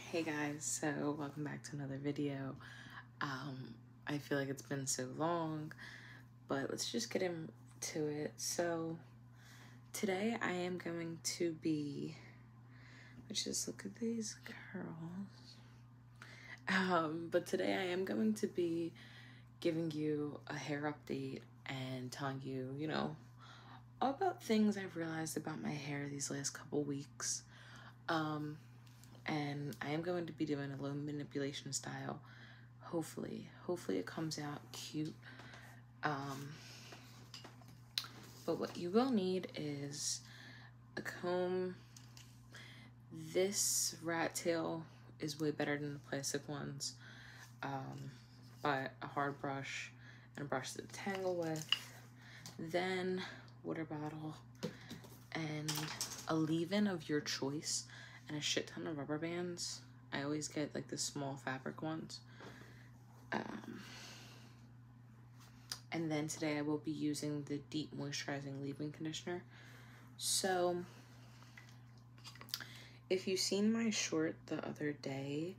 Hey guys, so welcome back to another video. I feel like it's been so long, but let's just get into it. So today I am going to be, let's just look at these curls. But today I am going to be giving you a hair update and telling you, all about things I've realized about my hair these last couple weeks. And I am going to be doing a low manipulation style. Hopefully it comes out cute. But what you will need is a comb. This rat tail is way better than the plastic ones. But a hard brush and a brush to tangle with. Then water bottle and a leave-in of your choice and a shit ton of rubber bands. I always get like the small fabric ones. And then today I will be using the Deep Moisturizing Leave-In Conditioner. So if you've seen my short the other day,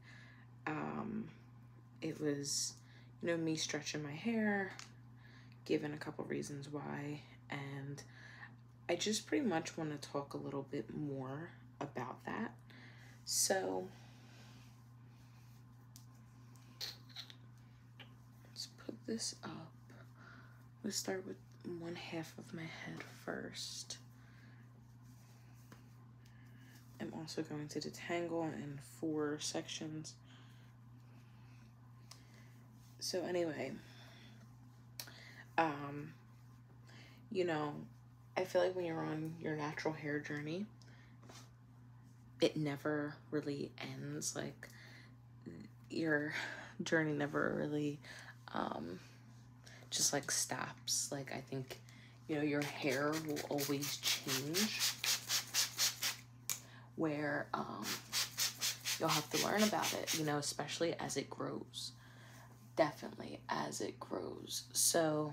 it was, me stretching my hair, giving a couple reasons why, and I just pretty much want to talk a little bit more about that. So let's put this up. Let's start with one half of my head first. I'm also going to detangle in 4 sections. So anyway, I feel like when you're on your natural hair journey, it never really ends. Like, your journey never really just like stops. Like, I think, your hair will always change, where you'll have to learn about it, especially as it grows. Definitely as it grows. So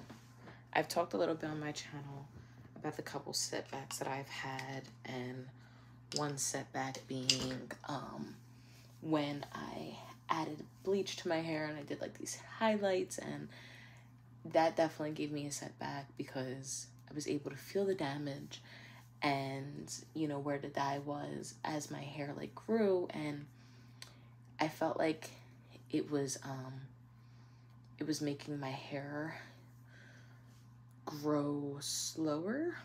I've talked a little bit on my channel about the couple setbacks that I've had, and one setback being when I added bleach to my hair and I did like these highlights, and that definitely gave me a setback because I was able to feel the damage and where the dye was as my hair like grew, and I felt like it was making my hair grow slower.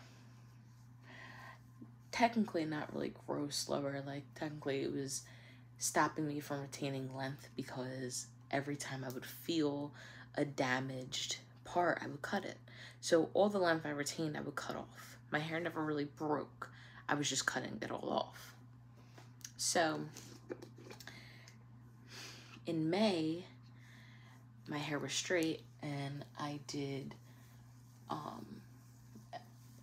Technically not really grow slower, like technically it was stopping me from retaining length, because every time I would feel a damaged part, I would cut it. So all the length I retained, I would cut off. My hair never really broke. I was just cutting it all off. So in May, my hair was straight, and I did,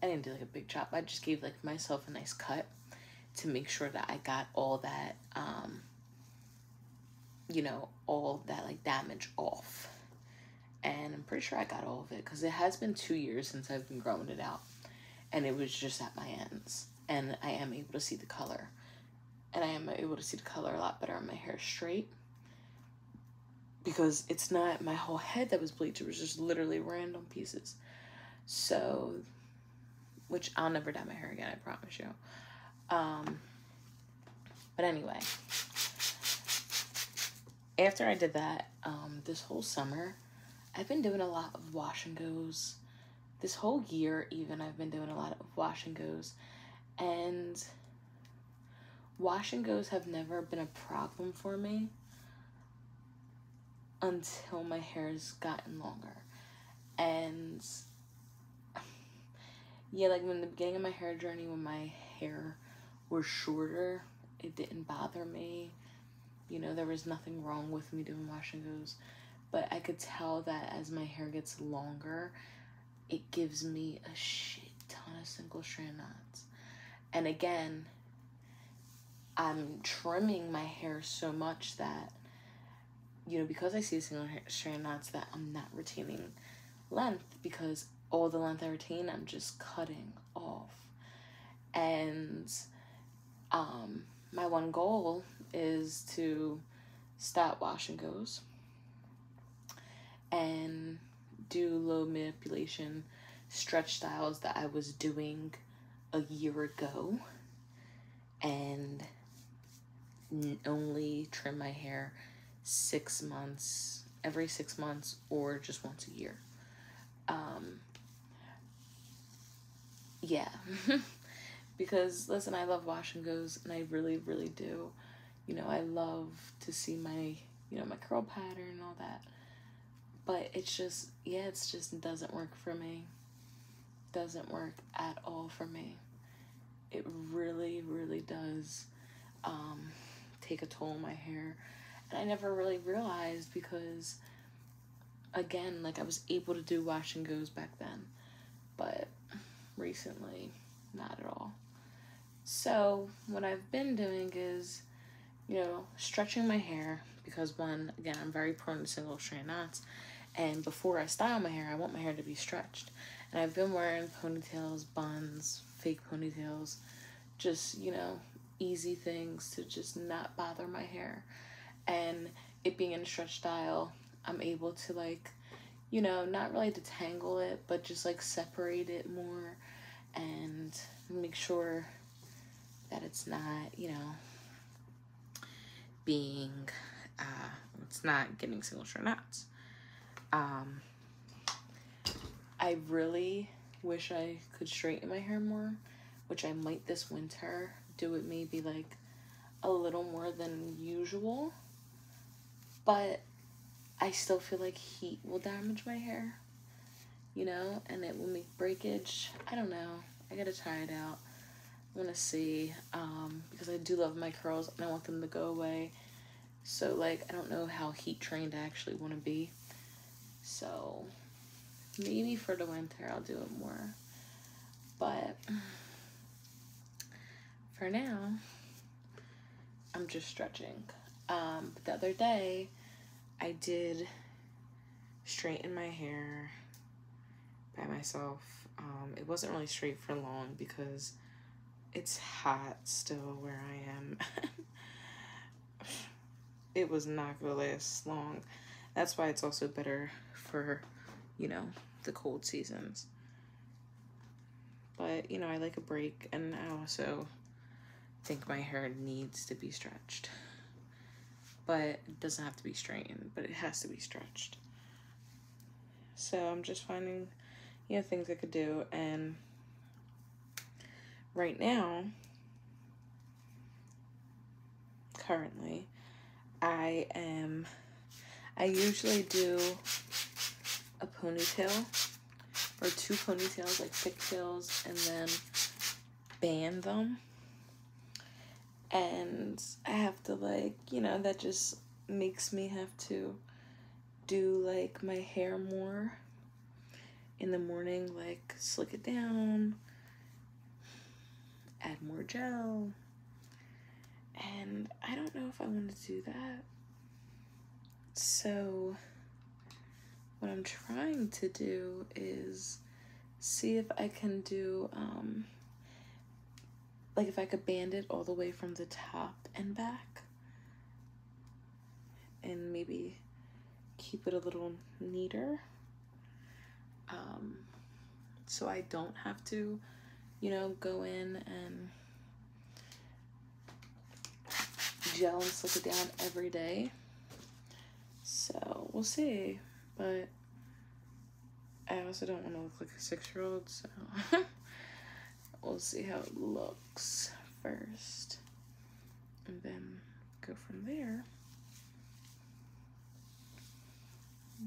I didn't do like a big chop. I just gave like myself a nice cut to make sure that I got all that, all that like damage off. And I'm pretty sure I got all of it, because it has been 2 years since I've been growing it out, and it was just at my ends, and I am able to see the color, and I am able to see the color a lot better on my hair straight, because it's not my whole head that was bleached. It was just literally random pieces. So, which I'll never dye my hair again, I promise you. But anyway, after I did that, this whole summer, I've been doing a lot of wash and goes. This whole year even, I've been doing a lot of wash and goes. And wash and goes have never been a problem for me until my hair's gotten longer. And yeah, like in the beginning of my hair journey, when my hair was shorter, it didn't bother me. There was nothing wrong with me doing wash and goes. But I could tell that as my hair gets longer, it gives me a shit ton of single strand knots. And again, I'm trimming my hair so much that, because I see single strand knots, that I'm not retaining length, because all the length I retain, I'm just cutting off. And my one goal is to stop wash and goes and do low manipulation stretch styles that I was doing a year ago, and only trim my hair every 6 months, or just once a year. Yeah. Because listen, I love wash and goes, and I really, really do. You know, I love to see my, my curl pattern and all that. But it's just, it doesn't work for me. Doesn't work at all for me. It really, really does take a toll on my hair. And I never really realized because, again, like I was able to do wash and goes back then. But recently, not at all. So what I've been doing is, stretching my hair, because one, again, I'm very prone to single strand knots. And before I style my hair, I want my hair to be stretched. And I've been wearing ponytails, buns, fake ponytails, just, easy things to just not bother my hair. And it being in a stretch style, I'm able to, like, not really detangle it, but just, like, separate it more and make sure that it's not, it's not getting single strand knots. I really wish I could straighten my hair more, which I might this winter do it maybe like a little more than usual, but I still feel like heat will damage my hair, and it will make breakage. I don't know. I gotta try it out. I want to see, because I do love my curls and I want them to go away. So, like, I don't know how heat trained I actually want to be. So, maybe for the winter I'll do it more. But for now, I'm just stretching. But the other day, I did straighten my hair by myself. It wasn't really straight for long because it's hot still where I am. It was not gonna last long. That's why it's also better for, the cold seasons. But, I like a break, and I also think my hair needs to be stretched. But it doesn't have to be straightened, but it has to be stretched. So I'm just finding, things I could do. And right now, currently, I usually do a ponytail or 2 ponytails, like pigtails, and then band them. And I have to, like, that just makes me have to do, like, my hair more in the morning, like, slick it down, add more gel. And I don't know if I want to do that. So what I'm trying to do is see if I can do, like, if I could band it all the way from the top and back, and maybe keep it a little neater, so I don't have to, go in and gel and slick it down every day. So we'll see, but I also don't want to look like a 6-year-old, so we'll see how it looks first and then go from there.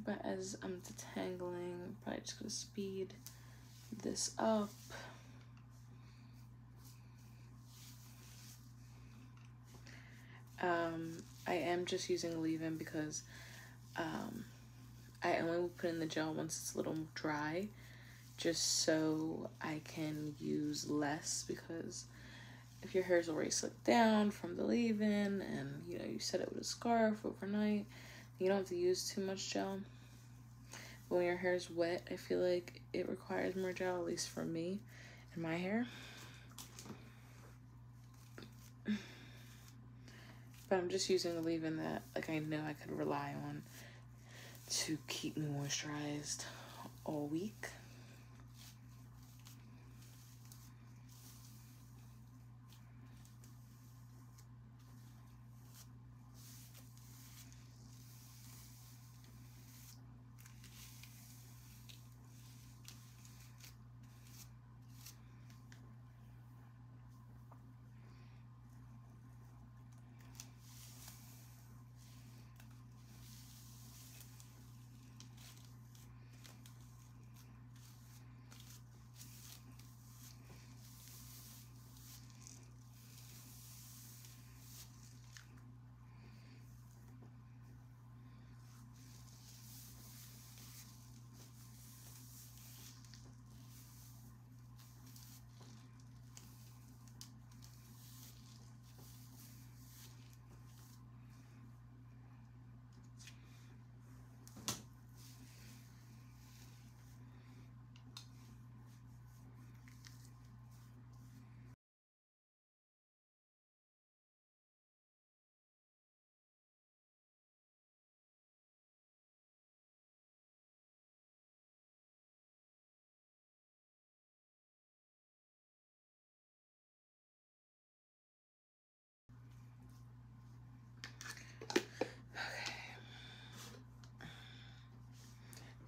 But as I'm detangling, I'm probably just gonna speed this up. I am just using leave-in because I only will put in the gel once it's a little dry, just so I can use less, because if your hair is already slicked down from the leave-in and you set it with a scarf overnight, you don't have to use too much gel. But when your hair is wet, I feel like it requires more gel, at least for me and my hair. But I'm just using a leave-in that like I know I could rely on to keep me moisturized all week.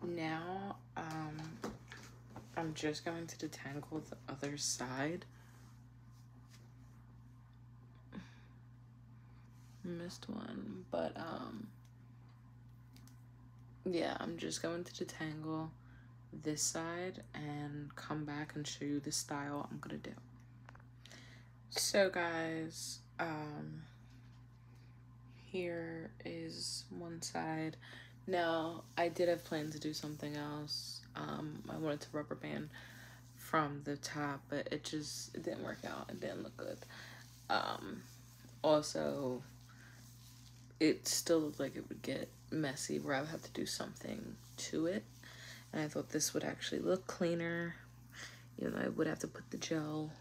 Now, I'm just going to detangle the other side. Missed one, but yeah, I'm just going to detangle this side and come back and show you the style I'm gonna do. So guys, here is one side. Now, I did have planned to do something else. I wanted to rubber band from the top, but it didn't work out. It didn't look good. Also, it still looked like it would get messy where I would have to do something to it. And I thought this would actually look cleaner, even though I would have to put the gel.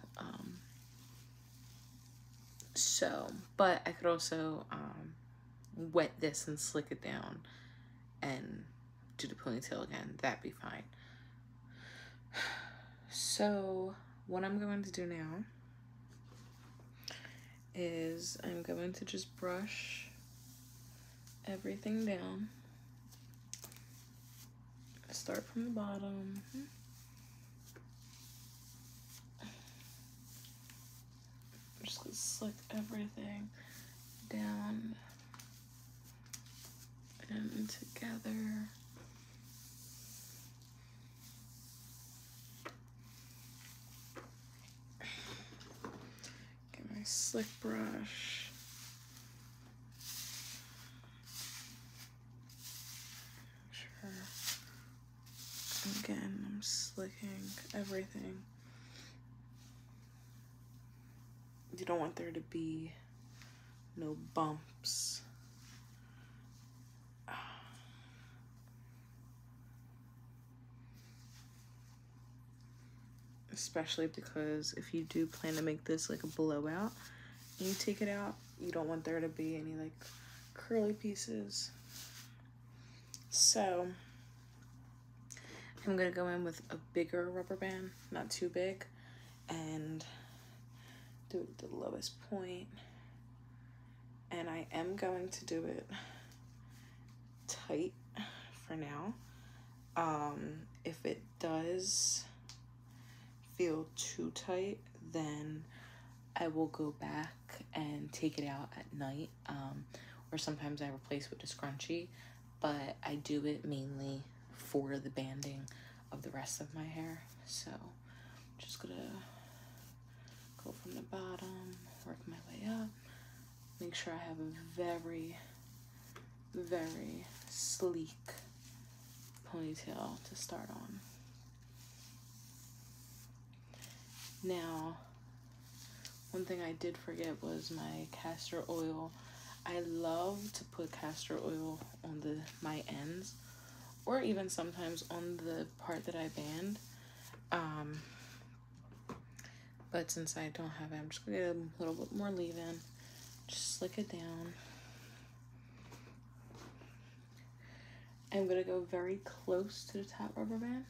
But I could also wet this and slick it down and do the ponytail again. That'd be fine. So what I'm going to do now is I'm going to just brush everything down. Start from the bottom. I'm just gonna slick everything down and together. Get my slick brush. Again, I'm slicking everything. You don't want there to be no bumps. Especially because if you do plan to make this like a blowout and you take it out, you don't want there to be any like curly pieces. So I'm gonna go in with a bigger rubber band, not too big, and do it at the lowest point. And I am going to do it tight for now. If it does feel too tight, then I will go back and take it out at night, or sometimes I replace with a scrunchie, but I do it mainly for the banding of the rest of my hair. So I'm just gonna go from the bottom, work my way up, make sure I have a very, very sleek ponytail to start on. Now, one thing I did forget was my castor oil. I love to put castor oil on my ends, or even sometimes on the part that I band. But since I don't have it, I'm just gonna get a little bit more leave-in Just slick it down. I'm gonna go very close to the top rubber band.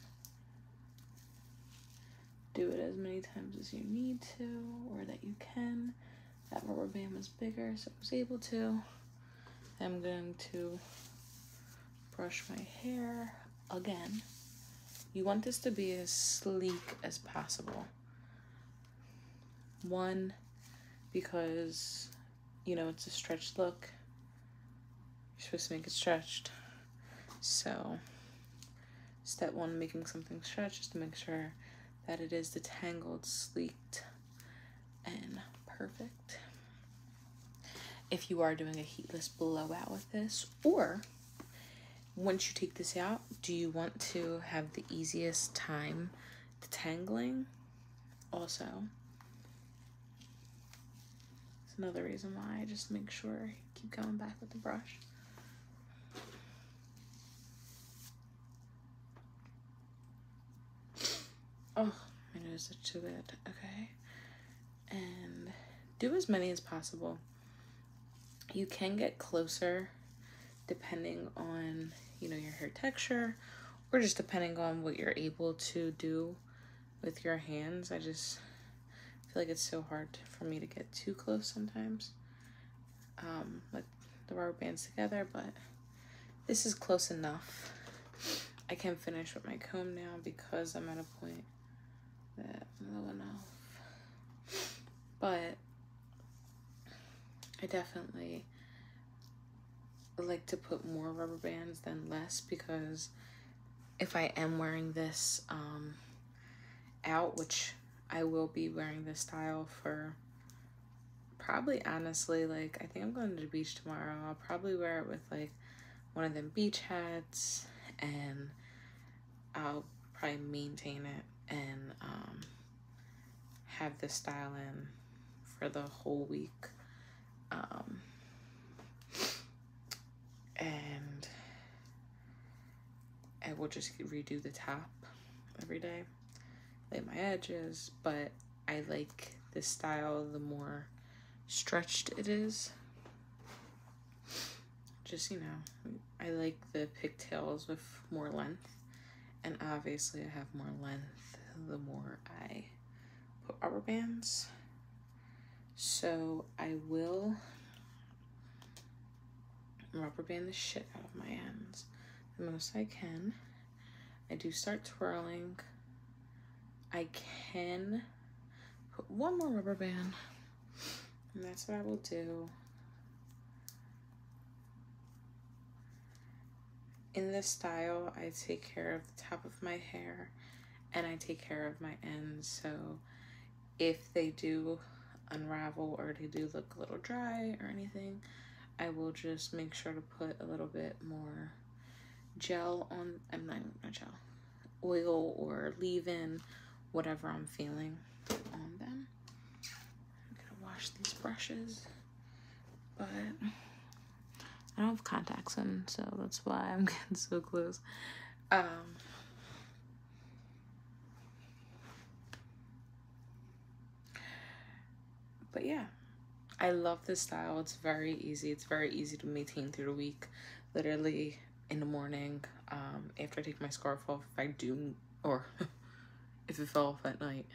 Do it as many times as you need to, or that you can. That rubber band was bigger, so I was able to. I'm going to brush my hair again. You want this to be as sleek as possible. One, because, you know, it's a stretched look. You're supposed to make it stretched. So, step one, making something stretched, is to make sure that it is detangled, sleeked, and perfect. If you are doing a heatless blowout with this, or once you take this out, do you want to have the easiest time detangling? Also, it's another reason why I just make sure I keep going back with the brush. Oh, my nose is too good. Okay. And do as many as possible. You can get closer depending on, you know, your hair texture, or just depending on what you're able to do with your hands. I just feel like it's so hard for me to get too close sometimes, like the rubber bands together, but this is close enough. I can finish with my comb now because I'm at a point that I'm low enough, but I definitely like to put more rubber bands than less, because if I am wearing this out, which I will be wearing this style for probably, honestly, like, I think I'm going to the beach tomorrow. I'll probably wear it with like one of them beach hats, and I'll probably maintain it and have this style in for the whole week. And I will just redo the top every day, lay my edges, but I like this style the more stretched it is. Just, you know, I like the pigtails with more length, and obviously I have more length the more I put rubber bands. So I will rubber band the shit out of my ends the most I can. I do start twirling. I can put one more rubber band, and that's what I will do. In this style, I take care of the top of my hair and I take care of my ends, so if they do unravel or they do look a little dry or anything, I will just make sure to put a little bit more gel on, not gel, oil or leave-in, whatever I'm feeling on them. I'm gonna wash these brushes, but I don't have contacts in, so that's why I'm getting so close. But yeah, I love this style. It's very easy. It's very easy to maintain through the week. Literally in the morning, after I take my scarf off, if I do, or if it fell off at night,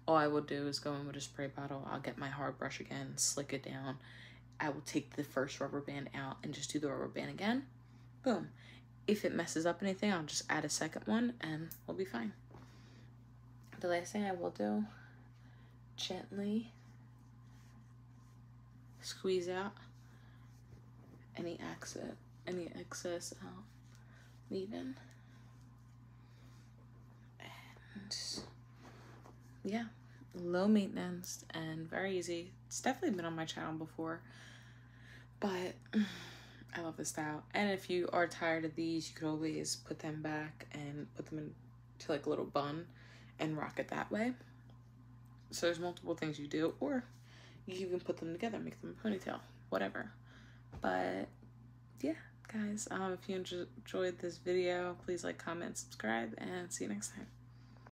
all I will do is go in with a spray bottle. I'll get my hard brush again, slick it down. I will take the first rubber band out and just do the rubber band again. Boom. If it messes up anything, I'll just add a second one and we'll be fine. The last thing I will do, gently squeeze out any excess leave-in. And yeah, low maintenance and very easy. It's definitely been on my channel before, but I love this style. And if you are tired of these, you could always put them back and put them into like a little bun and rock it that way. So there's multiple things you do, or you even put them together, make them a ponytail, whatever. But yeah, guys, if you enjoyed this video, please like, comment, subscribe, and see you next time.